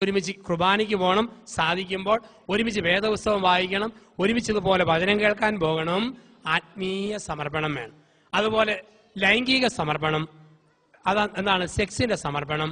ഒരുമിച്ച് കുർബാനയ്ക്ക് പോകണം, സാധിക്കുമ്പോൾ ഒരുമിച്ച് വേദപുസ്തകം വായിക്കണം, ഒരുമിച്ച് ഇതുപോലെ വചനം കേൾക്കാൻ പോകണം. ആത്മീയ സമർപ്പണം വേണം. അതുപോലെ ലൈംഗിക സമർപ്പണം, എന്താണ് സെക്സിന്റെ സമർപ്പണം.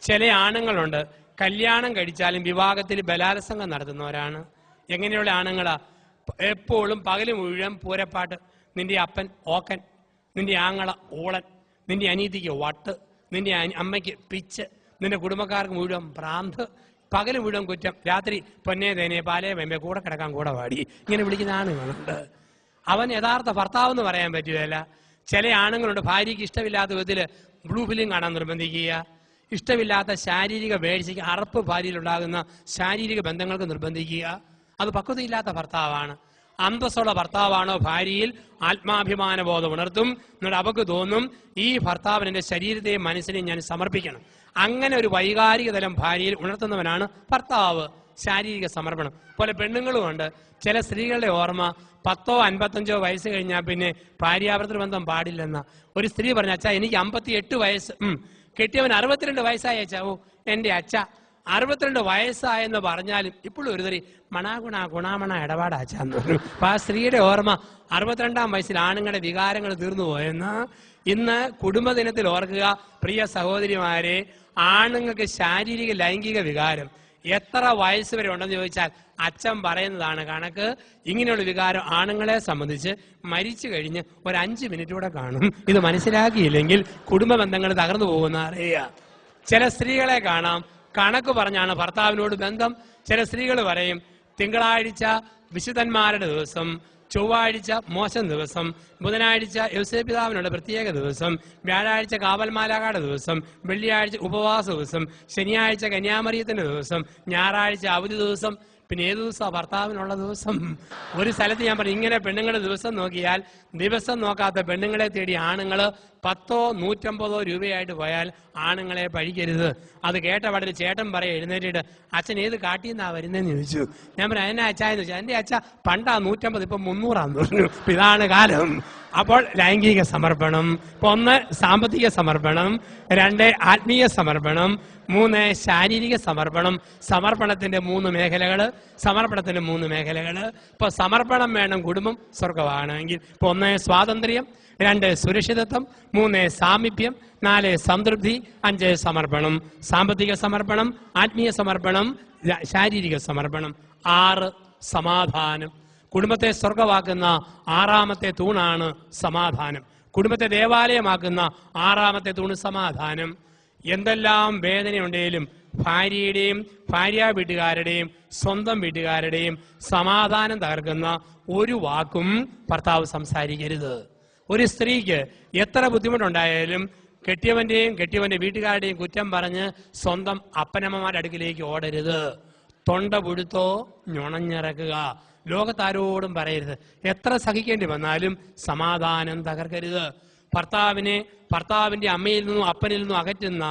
ചില ആണുങ്ങളുണ്ട് കല്യാണം കഴിച്ചാലും വിവാഹത്തിൽ ബലാത്സംഗം നടത്തുന്നവരാണ്. എങ്ങനെയുള്ള ആണുങ്ങളാ? എപ്പോഴും പകല് മുഴുവൻ പൂരപ്പാട്ട്, നിന്റെ അപ്പൻ ഓക്കൻ, നിന്റെ ആങ്ങള ഊളൻ, നിന്റെ അനീതിക്ക് വട്ട്, നിന്റെ അമ്മയ്ക്ക് പിച്ച്, നിന്റെ കുടുംബക്കാർക്ക് മുഴുവൻ ഭ്രാന്ത്, പകല് മുഴുവൻ കുറ്റം, രാത്രി പൊന്നേ തേനെ പാലേ വെമ്പേ കൂടെ കിടക്കാൻ കൂടെ പാടി, ഇങ്ങനെ വിളിക്കുന്ന ആണുങ്ങളുണ്ട്. അവൻ യഥാർത്ഥ ഭർത്താവെന്ന് പറയാൻ പറ്റുകയില്ല. ചില ആണുങ്ങളുണ്ട് ഭാര്യയ്ക്ക് ഇഷ്ടമില്ലാത്ത വിധത്തിൽ ബ്ലൂ ഫിലിം കാണാൻ നിർബന്ധിക്കുക, ഇഷ്ടമില്ലാത്ത ശാരീരിക വേഴ്ചയ്ക്ക് അറപ്പ് ഭാര്യയിലുണ്ടാകുന്ന ശാരീരിക ബന്ധങ്ങൾക്ക് നിർബന്ധിക്കുക. അത് പക്വതയില്ലാത്ത ഭർത്താവാണ്. അന്തസ്സുള്ള ഭർത്താവാണോ ഭാര്യയിൽ ആത്മാഭിമാന ബോധം ഉണർത്തും. എന്നിട്ട് അവക്ക് തോന്നും ഈ ഭർത്താവിന് എൻ്റെ ശരീരത്തെയും മനസ്സിനെയും ഞാൻ സമർപ്പിക്കണം. അങ്ങനെ ഒരു വൈകാരിക തലം ഭാര്യയിൽ ഉണർത്തുന്നവനാണ് ഭർത്താവ്. ശാരീരിക സമർപ്പണം പോലെ പെണ്ണുങ്ങളുമുണ്ട്. ചില സ്ത്രീകളുടെ ഓർമ്മ 10 55 വയസ്സ് കഴിഞ്ഞാൽ പിന്നെ ഭാര്യാഭർത്തൃ ബന്ധം പാടില്ലെന്ന. ഒരു സ്ത്രീ പറഞ്ഞ അച്ഛാ എനിക്ക് 58 വയസ്സ്, കെട്ടിയവൻ 62 വയസ്സായ അച്ഛാ. ഓ എൻ്റെ അച്ഛ 62 വയസ്സായെന്ന് പറഞ്ഞാലും ഇപ്പോഴും ഒരു തരി ഗുണാമണ ഇടപാടാച്ചാന്ന് പറഞ്ഞു. അപ്പൊ ആ സ്ത്രീയുടെ ഓർമ്മ 62-ാം വയസ്സിൽ ആണുങ്ങളുടെ വികാരങ്ങൾ തീർന്നു പോയെന്ന്. ഇന്ന് കുടുംബദിനത്തിൽ ഓർക്കുക പ്രിയ സഹോദരിമാരെ, ആണുങ്ങൾക്ക് ശാരീരിക ലൈംഗിക വികാരം എത്ര വയസ്സ് വരെ ഉണ്ടെന്ന് ചോദിച്ചാൽ അച്ഛൻ പറയുന്നതാണ് കണക്ക്. ഇങ്ങനെയുള്ള വികാരം ആണുങ്ങളെ സംബന്ധിച്ച് മരിച്ചു കഴിഞ്ഞ് ഒരു 5 മിനിറ്റ് കൂടെ കാണും. ഇത് മനസ്സിലാക്കിയില്ലെങ്കിൽ കുടുംബ ബന്ധങ്ങൾ തകർന്നു പോകുന്ന അറിയുക. ചില സ്ത്രീകളെ കാണാം കണക്ക് പറഞ്ഞാണ് ഭർത്താവിനോട് ബന്ധം. ചില സ്ത്രീകൾ പറയും തിങ്കളാഴ്ച വിശുദ്ധന്മാരുടെ ദിവസം, ചൊവ്വാഴ്ച മോശം ദിവസം, ബുധനാഴ്ച യോസേപ്പിതാവിനുള്ള പ്രത്യേക ദിവസം, വ്യാഴാഴ്ച കാവൽമാലാകാടെ ദിവസം, വെള്ളിയാഴ്ച ഉപവാസ ദിവസം, ശനിയാഴ്ച കന്യാമറിയത്തിന്റെ ദിവസം, ഞായറാഴ്ച അവധി ദിവസം. പിന്നെ ഏത് ദിവസമാണ് ഭർത്താവിനുള്ള ദിവസം? ഒരു സ്ഥലത്ത് ഞാൻ പറഞ്ഞു ഇങ്ങനെ പെണ്ണുങ്ങളുടെ ദിവസം നോക്കിയാൽ ദിവസം നോക്കാത്ത പെണ്ണുങ്ങളെ തേടി ആണുങ്ങൾ 10 150 രൂപയായിട്ട് പോയാൽ ആണുങ്ങളെ പഴിക്കരുത്. അത് കേട്ട പാടൊരു ചേട്ടൻ പറയാം എഴുന്നേറ്റിട്ട്, അച്ഛൻ ഏത് കാട്ടിന്നാ വരുന്നതെന്ന് ചോദിച്ചു. ഞാൻ പറഞ്ഞു എന്നെ അച്ഛാന്ന് ചോദിച്ചു. എൻ്റെ അച്ഛ പണ്ടാ 150, ഇപ്പം 300 പറഞ്ഞു. ഇതാണ് കാലം. അപ്പോൾ ലൈംഗിക സമർപ്പണം, 1 സാമ്പത്തിക സമർപ്പണം, 2 ആത്മീയ സമർപ്പണം, 3 ശാരീരിക സമർപ്പണം. സമർപ്പണത്തിന്റെ 3 മേഖലകള്. ഇപ്പൊ സമർപ്പണം വേണം കുടുംബം സ്വർഗമാണെങ്കിൽ. ഇപ്പൊ 1 സ്വാതന്ത്ര്യം, 2 സുരക്ഷിതത്വം, 3 സാമീപ്യം, 4 സംതൃപ്തി, 5 സമർപ്പണം. സാമ്പത്തിക സമർപ്പണം, ആത്മീയ സമർപ്പണം, ശാരീരിക സമർപ്പണം. 6 സമാധാനം. കുടുംബത്തെ സ്വർഗമാക്കുന്ന 6ാമത്തെ തൂണാണ് സമാധാനം. കുടുംബത്തെ ദേവാലയമാക്കുന്ന 6ാമത്തെ തൂണ് സമാധാനം. എന്തെല്ലാം വേദനയുണ്ടെങ്കിലും ഭാര്യയുടെയും ഭാര്യ വീട്ടുകാരുടെയും സ്വന്തം വീട്ടുകാരുടെയും സമാധാനം തകർക്കുന്ന ഒരു വാക്കും ഭർത്താവ് സംസാരിക്കരുത്. ഒരു സ്ത്രീക്ക് എത്ര ബുദ്ധിമുട്ടുണ്ടായാലും കെട്ടിയവന്റെ വീട്ടുകാരുടെയും കുറ്റം പറഞ്ഞ് സ്വന്തം അപ്പനമ്മമാരുടെ അടുക്കിലേക്ക് ഓടരുത്. തൊണ്ട പുഴുത്തോ ഞൊണഞ്ഞിറക്കുക. ലോകത്താരോടും പറയരുത്. എത്ര സഹിക്കേണ്ടി വന്നാലും സമാധാനം തകർക്കരുത്. ഭർത്താവിന്റെ അമ്മയിൽ നിന്നും അപ്പനിൽ നിന്നും അകറ്റുന്ന,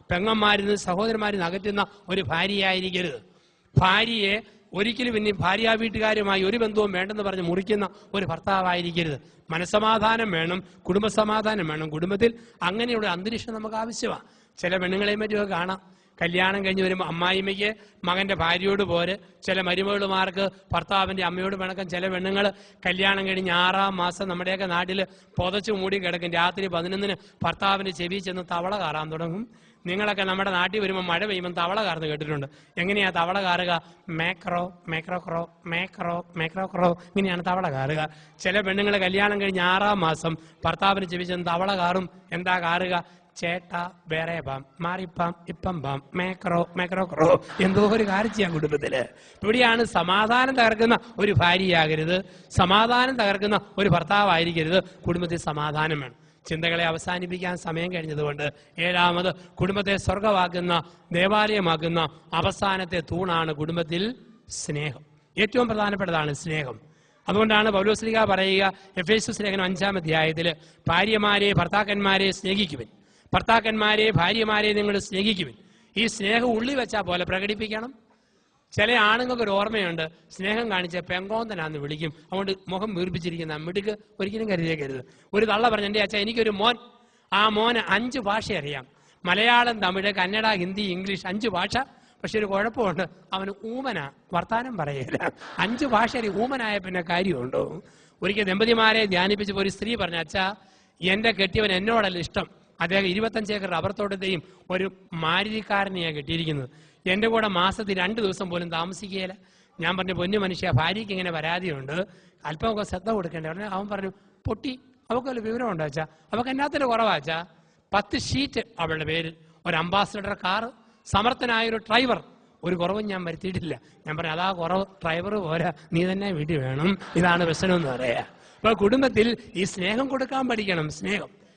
പെങ്ങന്മാരിൽ നിന്നും സഹോദരന്മാരിൽ നിന്ന് അകറ്റുന്ന ഒരു ഭാര്യയായിരിക്കരുത്. ഭാര്യയെ ഒരിക്കലും ഇനി ഭാര്യ വീട്ടുകാരുമായി ഒരു ബന്ധവും വേണ്ടെന്ന് പറഞ്ഞ് മുറിക്കുന്ന ഒരു ഭർത്താവായിരിക്കരുത്. മനസ്സമാധാനം വേണം, കുടുംബസമാധാനം വേണം. കുടുംബത്തിൽ അങ്ങനെയുള്ള അന്തരീക്ഷം നമുക്ക് ആവശ്യമാണ്. ചില പെണ്ണുങ്ങളെയും മറ്റുമൊക്കെ കാണാം, കല്യാണം കഴിഞ്ഞ് വരുമ്പോൾ അമ്മായിമ്മയ്ക്ക് മകന്റെ ഭാര്യയോട് പോര്, ചില മരുമകളുമാർക്ക് ഭർത്താവിന്റെ അമ്മയോട് പിണക്കം. ചില പെണ്ണുങ്ങൾ കല്യാണം കഴിഞ്ഞ് 6ാം മാസം നമ്മുടെയൊക്കെ നാട്ടിൽ പുതച്ചു മൂടി കിടക്കും. രാത്രി 11-ന് ഭർത്താവിന്റെ ചെവി ചെന്ന് തവള കാറാൻ തുടങ്ങും. നിങ്ങളൊക്കെ നമ്മുടെ നാട്ടിൽ വരുമ്പോൾ മഴ പെയ്യുമ്പോൾ തവള കാർന്ന് കേട്ടിട്ടുണ്ട്. എങ്ങനെയാ തവള കാറുക? മേക്രോ മേക്രോ ക്രോ മേക്രോ മേക്രോ ക്രോ, ഇങ്ങനെയാണ് തവള കാറുക. ചില പെണ്ണുങ്ങൾ കല്യാണം കഴിഞ്ഞ് 6ാം മാസം ഭർത്താവിന് ചെവി ചെന്ന് തവള കാറും. എന്താ കാറുക? ചേട്ട വേറെ പാം, മാറിപ്പാം, ഇപ്പം പാം, മേക്രോ മേക്രോ ക്രോ. എന്തോ ഒരു കാര്യം കുടുംബത്തില്. ഇവിടെയാണ് സമാധാനം തകർക്കുന്ന ഒരു ഭാര്യയാകരുത്, സമാധാനം തകർക്കുന്ന ഒരു ഭർത്താവായിരിക്കരുത്. കുടുംബത്തിൽ സമാധാനം വേണം. ചിന്തകളെ അവസാനിപ്പിക്കാൻ സമയം കഴിഞ്ഞതുകൊണ്ട് 7ാമത് കുടുംബത്തെ സ്വർഗമാക്കുന്ന, ദേവാലയമാക്കുന്ന അവസാനത്തെ തൂണാണ് കുടുംബത്തിൽ സ്നേഹം. ഏറ്റവും പ്രധാനപ്പെട്ടതാണ് സ്നേഹം. അതുകൊണ്ടാണ് പൗലോസ്ലീഹ പറയുക എഫേസ്യസ് ലേഖനം 5-ാം അധ്യായത്തിൽ, ഭാര്യമാരെ ഭർത്താക്കന്മാരെ സ്നേഹിക്കുവിൻ, ഭർത്താക്കന്മാരെ ഭാര്യമാരെ നിങ്ങൾ സ്നേഹിക്കുവിൻ. ഈ സ്നേഹം ഉള്ളി വെച്ചാൽ പോലെ പ്രകടിപ്പിക്കണം. ചില ആണുങ്ങൾക്ക് ഒരു ഓർമ്മയുണ്ട്, സ്നേഹം കാണിച്ച പെങ്കോന്തനാന്ന് വിളിക്കും. അതുകൊണ്ട് മുഖം വീർപ്പിച്ചിരിക്കുന്ന മിടുക്ക് ഒരിക്കലും കരുതേക്കരുത്. ഒരു തള്ള പറഞ്ഞു, എൻ്റെ അച്ഛാ എനിക്കൊരു മോൻ, ആ മോന് 5 ഭാഷ അറിയാം. മലയാളം, തമിഴ്, കന്നഡ, ഹിന്ദി, ഇംഗ്ലീഷ്, 5 ഭാഷ. പക്ഷെ ഒരു കുഴപ്പമുണ്ട്, അവന് ഊമനാ, വർത്താനം പറയില്ല. 5 ഭാഷയിൽ ഊമനായ പിന്നെ കാര്യമുണ്ടോ? ഒരിക്കൽ ദമ്പതിമാരെ ധ്യാനിപ്പിച്ചപ്പോൾ ഒരു സ്ത്രീ പറഞ്ഞു, അച്ഛാ എൻ്റെ കെട്ടിയവൻ എന്നോടല്ല ഇഷ്ടം, അദ്ദേഹം 25 ഏക്കർ റബ്ബർ തോട്ടത്തെയും ഒരു മാരുതിക്കാരനെയാണ് കെട്ടിയിരിക്കുന്നത്, എൻ്റെ കൂടെ മാസത്തിൽ 2 ദിവസം പോലും താമസിക്കുകയില്ല. ഞാൻ പറഞ്ഞു, പൊന്നു മനുഷ്യ, ഭാര്യയ്ക്ക് ഇങ്ങനെ പരാതിയുണ്ട്, അല്പമൊക്കെ ശ്രദ്ധ കൊടുക്കേണ്ട. ഉടനെ അവൻ പറഞ്ഞു, പൊട്ടി, അവൾക്കൊരു വിവരം ഉണ്ടോ അച്ഛാ, അവൾക്ക് എന്നാത്തിൻ്റെ കുറവാച്ചാ? 10 ഷീറ്റ് അവളുടെ പേരിൽ, ഒരു അംബാസഡർ കാറ്, സമർത്ഥനായൊരു ഡ്രൈവർ, ഒരു കുറവും ഞാൻ വരുത്തിയിട്ടില്ല. ഞാൻ പറഞ്ഞു, അതാ കുറവ്, ഡ്രൈവർ പോരാ, നീ തന്നെ വീട്ടിൽ വേണം, ഇതാണ് പ്രശ്നം എന്ന് പറയാ. അപ്പൊ കുടുംബത്തിൽ ഈ സ്നേഹം കൊടുക്കാൻ പഠിക്കണം.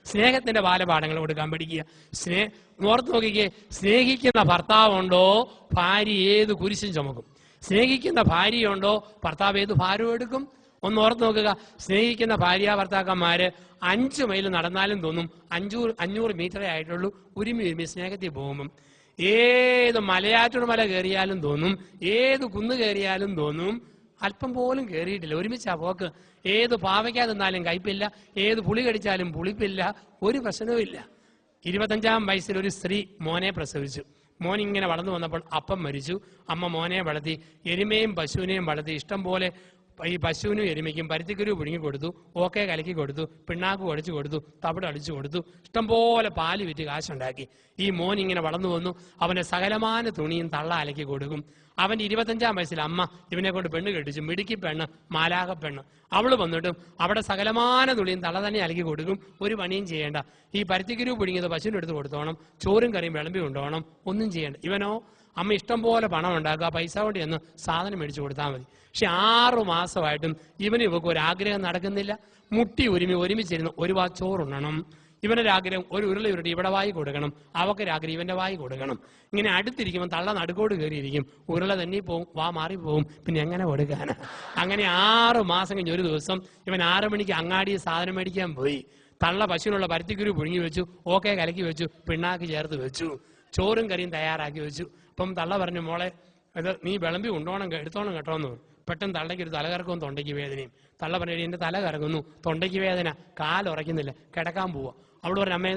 സ്നേഹത്തിന്റെ ബാലപാഠങ്ങൾ കൊടുക്കാൻ പഠിക്കുക. ഓർത്ത് നോക്കിക്കേ, സ്നേഹിക്കുന്ന ഭർത്താവുണ്ടോ ഭാര്യ ഏത് കുരിശും ചുമക്കും. സ്നേഹിക്കുന്ന ഭാര്യയുണ്ടോ ഭർത്താവ് ഏത് ഭാരവും എടുക്കും. ഒന്ന് ഓർത്ത് നോക്കുക, സ്നേഹിക്കുന്ന ഭാര്യ ഭർത്താക്കന്മാര് 5 മൈൽ നടന്നാലും തോന്നും 500 മീറ്ററേ ആയിട്ടുള്ളൂ. ഒരുമി സ്നേഹത്തിൽ പോകുമ്പം ഏത് മലയാറ്റൂർ മല കയറിയാലും തോന്നും, ഏത് കുന്ന് കയറിയാലും തോന്നും അല്പം പോലും കയറിയിട്ടില്ല, ഒരുമിച്ചാ പോക്ക്. ഏത് പാവയ്ക്കാ തിന്നാലും കയ്പില്ല, ഏത് പുളി കടിച്ചാലും പുളിപ്പില്ല, ഒരു പ്രശ്നവുമില്ല. 25-ാം വയസ്സിൽ ഒരു സ്ത്രീ മോനെ പ്രസവിച്ചു. മോൻ ഇങ്ങനെ വളർന്നു വന്നപ്പോൾ അപ്പം മരിച്ചു. അമ്മ മോനെ വളർത്തി, എരുമയും പശുവിനെയും വളർത്തി. ഇഷ്ടം പോലെ ഈ പശുവിനും എരുമയ്ക്കും പരുത്തിക്കുരു പുഴുങ്ങി കൊടുത്തു, ഓക്കെ കലക്കി കൊടുത്തു, പിണ്ണാക്ക് ഒടിച്ചു കൊടുത്തു, തവിട് അടിച്ചു കൊടുത്തു, ഇഷ്ടംപോലെ പാല് വിറ്റ് കാശുണ്ടാക്കി. ഈ മോൻ ഇങ്ങനെ വളർന്നു വന്നു. അവന്റെ സകലമാന തുണിയും തള്ള അലക്കി കൊടുക്കും. അവന്റെ 25-ാം വയസ്സിൽ അമ്മ ഇവനെ കൊണ്ട് പെണ്ണ് കെട്ടിച്ചു. മിടുക്കി പെണ്ണ്, മാലാക പെണ്ണ്. അവള് വന്നിട്ടും അവിടെ സകലമാന തുണിയും തള്ള തന്നെ അലക്കി കൊടുക്കും, ഒരു പണിയും ചെയ്യേണ്ട. ഈ പരുത്തിക്കുരു പുഴുങ്ങിയത് പശുവിന് എടുത്ത് കൊടുത്തോണം, ചോറും കറിയും വിളമ്പി കൊണ്ടുപോകണം, ഒന്നും ചെയ്യേണ്ട. ഇവനോ അമ്മ ഇഷ്ടം പോലെ പണം ഉണ്ടാക്കുക, പൈസ കൊണ്ട് ചെന്ന് സാധനം മേടിച്ചു കൊടുത്താൽ മതി. പക്ഷെ 6 മാസമായിട്ടും ഇവക്ക് ഒരാഗ്രഹം നടക്കുന്നില്ല. മുട്ടി ഒരുമിച്ചിരുന്ന് ഒരു വാ ചോറുണ്ണണം. ഇവനൊരാഗ്രഹം ഒരു ഉരുള ഉരുട്ടി ഇവിടെ വായി കൊടുക്കണം, അവക്കൊരാഗ്രഹം ഇവന്റെ വായി കൊടുക്കണം. ഇങ്ങനെ അടുത്തിരിക്കുമ്പോൾ തള്ള നടുക്കോട് കയറിയിരിക്കും, ഉരുള തന്നെ പോവും, വാ മാറിപ്പോവും, പിന്നെ എങ്ങനെ കൊടുക്കാനാ? അങ്ങനെ 6 മാസം കഴിഞ്ഞ് ഒരു ദിവസം ഇവൻ 6 മണിക്ക് അങ്ങാടി സാധനം മേടിക്കാൻ പോയി. തള്ള പശുവിനുള്ള പരുത്തിക്കുരു പുഴുങ്ങി വെച്ചു, ഓക്കെ കലക്കി വെച്ചു, പിണ്ണാക്ക് ചേർത്ത് വെച്ചു, ചോറും കറിയും തയ്യാറാക്കി വെച്ചു. അപ്പം തള്ള പറഞ്ഞു, മോളെ ഇത് നീ വിളമ്പി എടുത്തോണം കേട്ടോന്ന്. പെട്ടെന്ന് തള്ളയ്ക്ക് ഒരു തലകറക്കവും തൊണ്ടയ്ക്ക് വേദനയും. തള്ള പറഞ്ഞു, എന്റെ തല കറങ്ങുന്നു, തൊണ്ടയ്ക്ക് വേദന, കാലുറയ്ക്കുന്നില്ല, കിടക്കാൻ പോവാ. അവള് പറഞ്ഞു,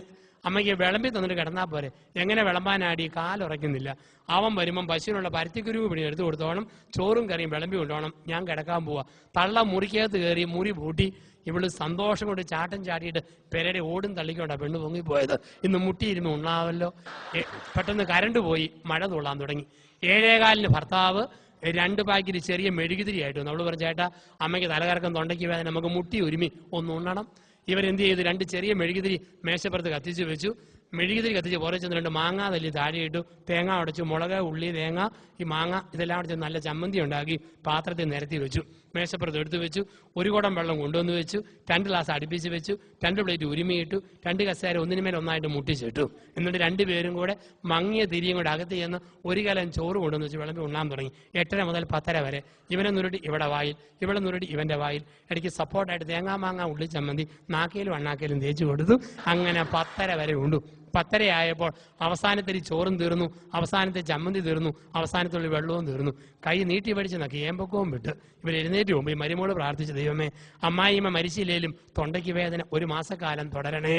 അമ്മയ്ക്ക് വിളമ്പി തന്നിട്ട് കിടന്നാൽ പോരെ. എങ്ങനെ വിളമ്പാനാടി, കാലുറയ്ക്കുന്നില്ല. അവൻ വരുമ്പം പശുവിനുള്ള പരുത്തിക്കുരു പിടി എടുത്തു കൊടുത്തോണം, ചോറും കറിയും വിളമ്പി കൊണ്ടുപോകണം, ഞാൻ കിടക്കാൻ പോവാ. തള്ള മുറിക്കകത്ത് കയറി മുറി പൂട്ടി. ഇവള് സന്തോഷം കൊണ്ട് ചാട്ടം ചാടിയിട്ട് പെരയുടെ ഓടും തള്ളിക്കൊണ്ടാ പെണ്ണ് പൊങ്ങിപ്പോയത്. ഇന്ന് മുട്ടിയിരുന്ന് ഉണ്ണാവല്ലോ. പെട്ടെന്ന് കരണ്ട് പോയി, മഴ തുള്ളാൻ തുടങ്ങി. 7:15 ഭർത്താവ് 2 പാക്കറ്റ് ചെറിയ മെഴുകുതിരി ആയിട്ട് വന്നു. അവള് പറഞ്ഞു, ചേട്ടാ അമ്മയ്ക്ക് തലകറക്കം, തൊണ്ടയ്ക്ക് വേദന, നമുക്ക് മുട്ടി ഒരുമി ഒന്ന് ഉണ്ണണം. ഇവരെന്ത് ചെയ്തു, 2 ചെറിയ മെഴുകുതിരി മേശപ്പുറത്ത് കത്തിച്ചു വെച്ചു. മെഴുകുതിരി കത്തിച്ച് പുറത്ത് ചെന്ന് 2 മാങ്ങ തല്ലി താഴെയിട്ടു, തേങ്ങ ഉടച്ചു, മുളക്, ഉള്ളി, തേങ്ങ, ഈ മാങ്ങ ഇതെല്ലാം കൂടെ നല്ല ചമ്മന്തി ഉണ്ടാക്കി പാത്രത്തിൽ നിരത്തി വെച്ചു. മേശപ്പുറത്ത് എടുത്തു വെച്ചു. 1 കുടം വെള്ളം കൊണ്ടുവന്ന് വെച്ചു. 2 ഗ്ലാസ് അടുപ്പിച്ച് വെച്ചു. 2 പ്ലേറ്റ് ഉരുമിയിട്ടു. 2 കസേര ഒന്നിനുമേൽ ഒന്നായിട്ട് മുട്ടിച്ചിട്ടു. എന്നിട്ട് 2 പേരും കൂടെ മങ്ങിയ തിരിയും കൂടെ അകത്ത് ചെന്ന് 1 കലം ചോറ് കൊണ്ടുവന്ന് വെച്ച് വിളമ്പി ഉണ്ണാൻ തുടങ്ങി. 8:30 മുതൽ 10:30 വരെ ഇവനെ നുരുട്ടി ഇവിടെ വായിൽ, ഇവിടെ നുരുട്ടി ഇവന്റെ വായിൽ, ഇടയ്ക്ക് സപ്പോർട്ടായിട്ട് തേങ്ങാ മാങ്ങ ഉള്ളി ചമ്മന്തി നാക്കേലും അണ്ണാക്കേലും തേച്ചു കൊടുത്തു. അങ്ങനെ 10:30 വരെ ഉണ്ടു. 10:30 ആയപ്പോൾ അവസാനത്തെ ചോറും തീർന്നു, അവസാനത്തെ ചമ്മന്തി തീർന്നു, അവസാനത്തുള്ള വെള്ളവും തീർന്നു. കൈ നീട്ടി പഠിച്ച് നക്കി ഏമ്പക്കവും വിട്ട് ഇവർ എഴുന്നേറ്റ് പോകുമ്പോൾ ഈ മരുമോള് പ്രാർത്ഥിച്ചു, ദൈവമേ അമ്മായിമ്മ മരിച്ചില്ലേലും തൊണ്ടയ്ക്ക് വേദന 1 മാസക്കാലം തുടരണേ.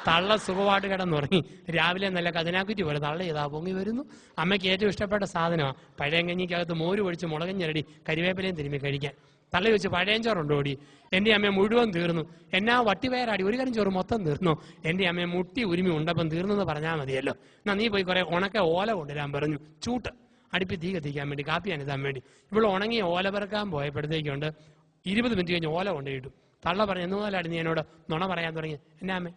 തള്ള സുഖമായിട്ട് കിടന്നുറങ്ങി. രാവിലെ നല്ല കതിനാക്കുറ്റി പോലെ തള്ള ചെയ്താ പൊങ്ങി വരുന്നു. അമ്മയ്ക്ക് ഏറ്റവും ഇഷ്ടപ്പെട്ട സാധനമാണ് പഴയ കഞ്ഞിക്കകത്ത് മോര് ഒഴിച്ച് മുളകും ഞെരടി കരിവേപ്പിലയും തിരുമ്മി കഴിക്കാൻ. തള്ള ചോദിച്ചു, പഴയഞ്ചോറുണ്ടോ ഓടി? എൻ്റെ അമ്മ മുഴുവൻ തീർന്നു. എന്നാ വട്ടിവയറാടി, 1 കരം ചോറ് മൊത്തം തീർന്നു. എൻ്റെ അമ്മ മുട്ടി ഉരുമി ഉണ്ടപ്പം തീർന്നെന്ന് പറഞ്ഞാൽ മതിയല്ലോ. എന്നാ നീ പോയി കുറെ ഉണക്ക ഓല കൊണ്ടുവരാൻ പറഞ്ഞു. ചൂട്ട് അടുപ്പി തീ കത്തിക്കാൻ വേണ്ടി, കാപ്പി അനത്താൻ വേണ്ടി. ഇവിടെ ഉണങ്ങിയ ഓല പെറുക്കാൻ പോയപ്പോഴത്തേക്കുണ്ട് 20 മിനിറ്റ് കഴിഞ്ഞ് ഓല കൊണ്ടുപോയിട്ടു. തള്ള പറഞ്ഞു, എന്നുപോലാടി നീ എന്നോട് നുണ പറയാൻ തുടങ്ങി. എന്നാ അമ്മേ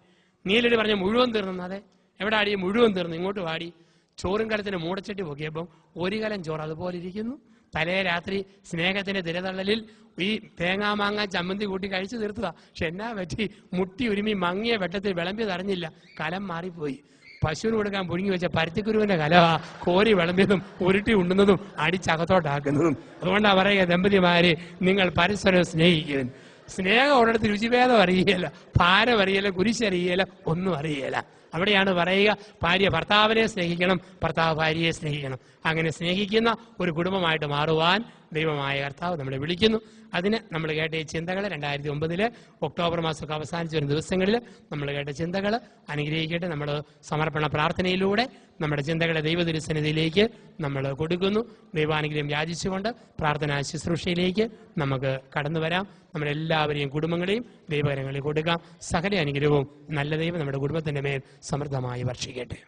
നീലടി പറഞ്ഞ മുഴുവൻ തീർന്നു? അതെ. എവിടെ ആടി? മുഴുവൻ തീർന്നു. ഇങ്ങോട്ട് വാടി. ചോറും കലത്തിന് മൂടച്ചട്ടി പൊക്കിയപ്പം 1 കലം ചോറ് അതുപോലെ ഇരിക്കുന്നു. തലേ രാത്രി സ്നേഹത്തിന്റെ തിരതള്ളലിൽ ഈ തേങ്ങാ മാങ്ങ ചമ്മന്തി കൂട്ടി കഴിച്ചു തീർത്തതാ. പക്ഷെ എന്നാ പറ്റി, മുട്ടി ഉരുമി മങ്ങിയ വെട്ടത്തിൽ വിളമ്പിയത് അറിഞ്ഞില്ല, കലം മാറിപ്പോയി. പശുവിന് കൊടുക്കാൻ പുഴുങ്ങി വെച്ച പരുത്തിക്കുരുവിന്റെ കലവാ കോരി വിളമ്പിയതും ഉരുട്ടി ഉണ്ണുന്നതും അടിച്ചകത്തോട്ടാക്കുന്നതും. അതുകൊണ്ടാ പറയുക, ദമ്പതിമാരെ നിങ്ങൾ പരസ്പരം സ്നേഹിക്കുവാൻ. സ്നേഹം ഒരിടത്ത് രുചിഭേദം അറിയുകയില്ല, ഭാരം അറിയില്ല, കുരിശറിയില്ല, ഒന്നും അറിയില്ല. അവിടെയാണ് പറയുക, ഭാര്യ ഭർത്താവിനെ സ്നേഹിക്കണം, ഭർത്താവ് ഭാര്യയെ സ്നേഹിക്കണം. അങ്ങനെ സ്നേഹിക്കുന്ന ഒരു കുടുംബമായിട്ട് മാറുവാൻ ദൈവമായ കർത്താവ് നമ്മളെ വിളിക്കുന്നു. അതിന് നമ്മൾ കേട്ട ഈ ചിന്തകൾ 2009 ഒക്ടോബർ മാസമൊക്കെ അവസാനിച്ച ഒരു ദിവസങ്ങളിൽ നമ്മൾ കേട്ട ചിന്തകൾ അനുഗ്രഹിക്കട്ടെ. നമ്മൾ സമർപ്പണ പ്രാർത്ഥനയിലൂടെ നമ്മുടെ ചിന്തകളെ ദൈവതിരുസന്നിധിയിലേക്ക് നമ്മൾ കൊടുക്കുന്നു. ദൈവാനുഗ്രഹം യാചിച്ചുകൊണ്ട് പ്രാർത്ഥനാ ശുശ്രൂഷയിലേക്ക് നമുക്ക് കടന്നു വരാം. നമ്മളെല്ലാവരെയും കുടുംബങ്ങളെയും ദൈവകരങ്ങളിൽ കൊടുക്കാം. സകല അനുഗ്രഹവും നല്ല ദൈവം നമ്മുടെ കുടുംബത്തിൻ്റെ മേൽ സമൃദ്ധമായി വർഷിക്കട്ടെ.